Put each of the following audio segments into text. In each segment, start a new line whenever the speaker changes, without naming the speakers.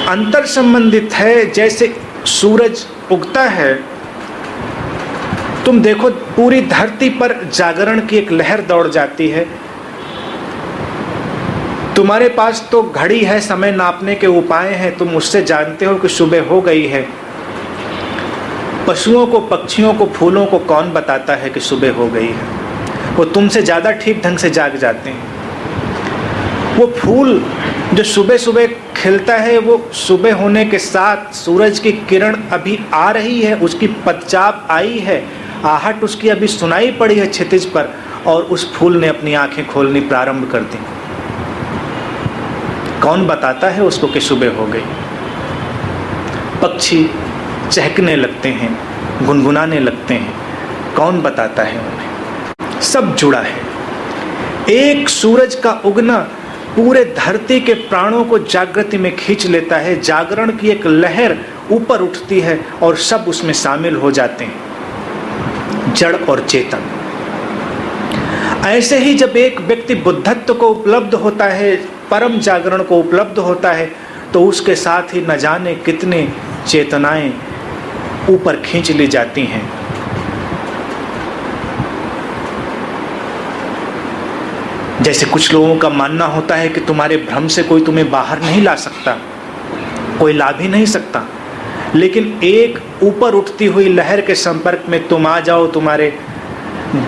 अंतर संबंधित है। जैसे सूरज उगता है, तुम देखो पूरी धरती पर जागरण की एक लहर दौड़ जाती है। तुम्हारे पास तो घड़ी है, समय नापने के उपाय हैं, तुम उससे जानते हो कि सुबह हो गई है। पशुओं को, पक्षियों को, फूलों को कौन बताता है कि सुबह हो गई है? वो तुमसे ज़्यादा ठीक ढंग से जाग जाते हैं। वो फूल जो सुबह सुबह खिलता है, वो सुबह होने के साथ सूरज की किरण अभी आ रही है, उसकी पदचाप आई है, आहट उसकी अभी सुनाई पड़ी है क्षितिज पर, और उस फूल ने अपनी आंखें खोलनी प्रारंभ कर दी। कौन बताता है उसको कि सुबह हो गई? पक्षी चहकने लगते हैं, गुनगुनाने लगते हैं, कौन बताता है उन्हें? सब जुड़ा है। एक सूरज का उगना पूरे धरती के प्राणों को जागृति में खींच लेता है। जागरण की एक लहर ऊपर उठती है और सब उसमें शामिल हो जाते हैं, जड़ और चेतन। ऐसे ही जब एक व्यक्ति बुद्धत्व को उपलब्ध होता है, परम जागरण को उपलब्ध होता है, तो उसके साथ ही न जाने कितने चेतनाएं ऊपर खींच ली जाती हैं। जैसे कुछ लोगों का मानना होता है कि तुम्हारे भ्रम से कोई तुम्हें बाहर नहीं ला सकता, कोई ला भी नहीं सकता, लेकिन एक ऊपर उठती हुई लहर के संपर्क में तुम आ जाओ, तुम्हारे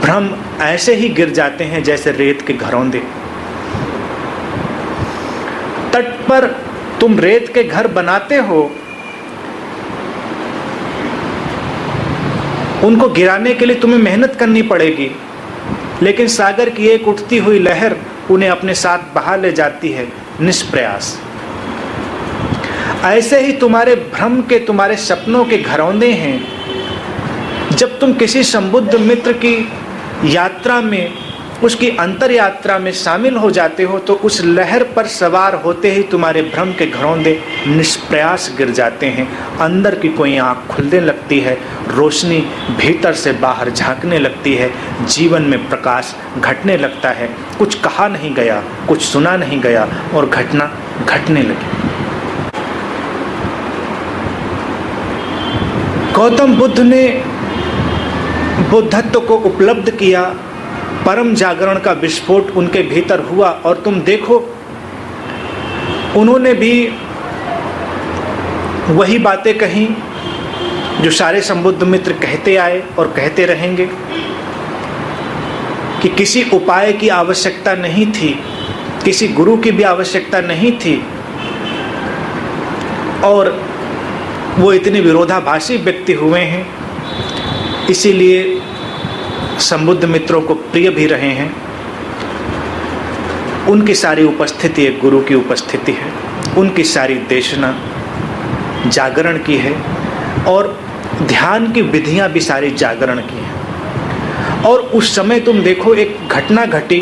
भ्रम ऐसे ही गिर जाते हैं जैसे रेत के घरौंदे। तट पर तुम रेत के घर बनाते हो, उनको गिराने के लिए तुम्हें मेहनत करनी पड़ेगी, लेकिन सागर की एक उठती हुई लहर उन्हें अपने साथ बहा ले जाती है निष्प्रयास। ऐसे ही तुम्हारे भ्रम के, तुम्हारे सपनों के घरौंदे हैं। जब तुम किसी संबुद्ध मित्र की यात्रा में, उसकी अंतर यात्रा में शामिल हो जाते हो, तो उस लहर पर सवार होते ही तुम्हारे भ्रम के घरौंदे निष्प्रयास गिर जाते हैं। अंदर की कोई आँख खुलने लगती है, रोशनी भीतर से बाहर झांकने लगती है, जीवन में प्रकाश घटने लगता है। कुछ कहा नहीं गया, कुछ सुना नहीं गया, और घटना घटने लगी। गौतम बुद्ध ने बुद्धत्व को उपलब्ध किया, परम जागरण का विस्फोट उनके भीतर हुआ, और तुम देखो उन्होंने भी वही बातें कही जो सारे संबुद्ध मित्र कहते आए और कहते रहेंगे, कि किसी उपाय की आवश्यकता नहीं थी, किसी गुरु की भी आवश्यकता नहीं थी, और वो इतने विरोधाभासी व्यक्ति हुए हैं, इसीलिए संबुद्ध मित्रों को प्रिय भी रहे हैं। उनकी सारी उपस्थिति एक गुरु की उपस्थिति है, उनकी सारी देशना जागरण की है, और ध्यान की विधियां भी सारी जागरण की हैं। और उस समय तुम देखो एक घटना घटी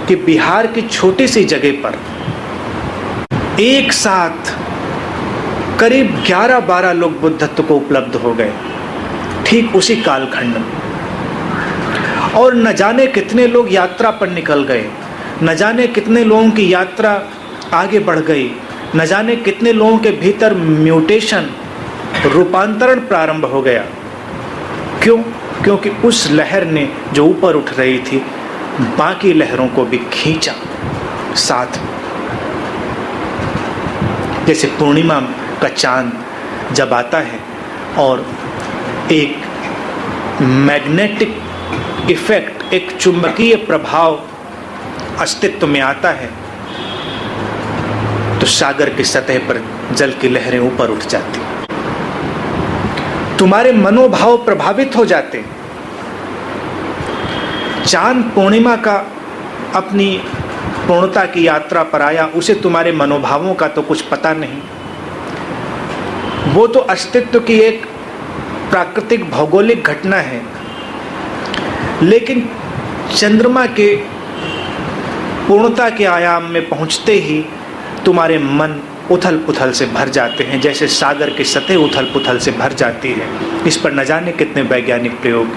कि बिहार की छोटी सी जगह पर एक साथ करीब 11-12 लोग बुद्धत्व को उपलब्ध हो गए, ठीक उसी कालखंड में। और न जाने कितने लोग यात्रा पर निकल गए, न जाने कितने लोगों की यात्रा आगे बढ़ गई, न जाने कितने लोगों के भीतर म्यूटेशन, रूपांतरण प्रारंभ हो गया। क्यों? क्योंकि उस लहर ने जो ऊपर उठ रही थी, बाकी लहरों को भी खींचा साथ। जैसे पूर्णिमा का चांद जब आता है और एक मैग्नेटिक इफेक्ट, एक चुंबकीय प्रभाव अस्तित्व में आता है, तो सागर की सतह पर जल की लहरें ऊपर उठ जाती, तुम्हारे मनोभाव प्रभावित हो जाते। चांद पूर्णिमा का अपनी पूर्णता की यात्रा पर आया, उसे तुम्हारे मनोभावों का तो कुछ पता नहीं। वो तो अस्तित्व की एक प्राकृतिक भौगोलिक घटना है, लेकिन चंद्रमा के पूर्णता के आयाम में पहुंचते ही तुम्हारे मन उथल पुथल से भर जाते हैं, जैसे सागर की सतह उथल पुथल से भर जाती है। इस पर न जाने कितने वैज्ञानिक प्रयोग,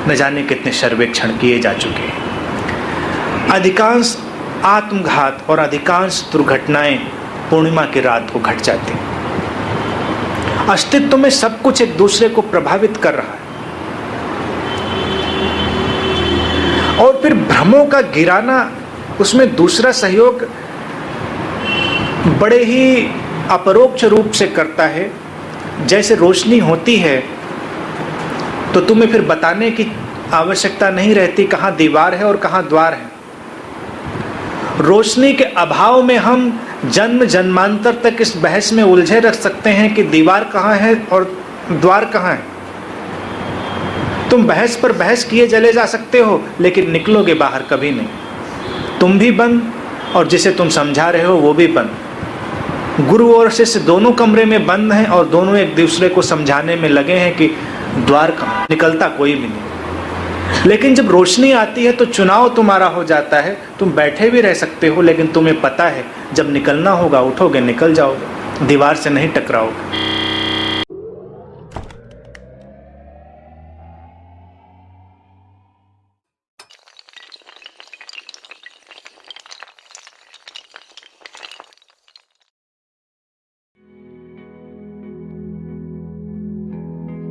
न जाने कितने सर्वेक्षण किए जा चुके हैं। अधिकांश आत्मघात और अधिकांश दुर्घटनाएं पूर्णिमा की रात को घट जाती हैं। अस्तित्व में सब कुछ एक दूसरे को प्रभावित कर रहा है। और फिर भ्रमों का गिराना, उसमें दूसरा सहयोग बड़े ही अपरोक्ष रूप से करता है। जैसे रोशनी होती है तो तुम्हें फिर बताने की आवश्यकता नहीं रहती कहाँ दीवार है और कहाँ द्वार है। रोशनी के अभाव में हम जन्म जन्मांतर तक इस बहस में उलझे रख सकते हैं कि दीवार कहाँ है और द्वार कहाँ है। तुम बहस पर बहस किए चले जा सकते हो, लेकिन निकलोगे बाहर कभी नहीं। तुम भी बंद और जिसे तुम समझा रहे हो वो भी बंद। गुरु और शिष्य दोनों कमरे में बंद हैं और दोनों एक दूसरे को समझाने में लगे हैं कि द्वार कहाँ, निकलता कोई भी नहीं। लेकिन जब रोशनी आती है तो चुनाव तुम्हारा हो जाता है। तुम बैठे भी रह सकते हो, लेकिन तुम्हें पता है जब निकलना होगा उठोगे, निकल जाओगे, दीवार से नहीं टकराओगे।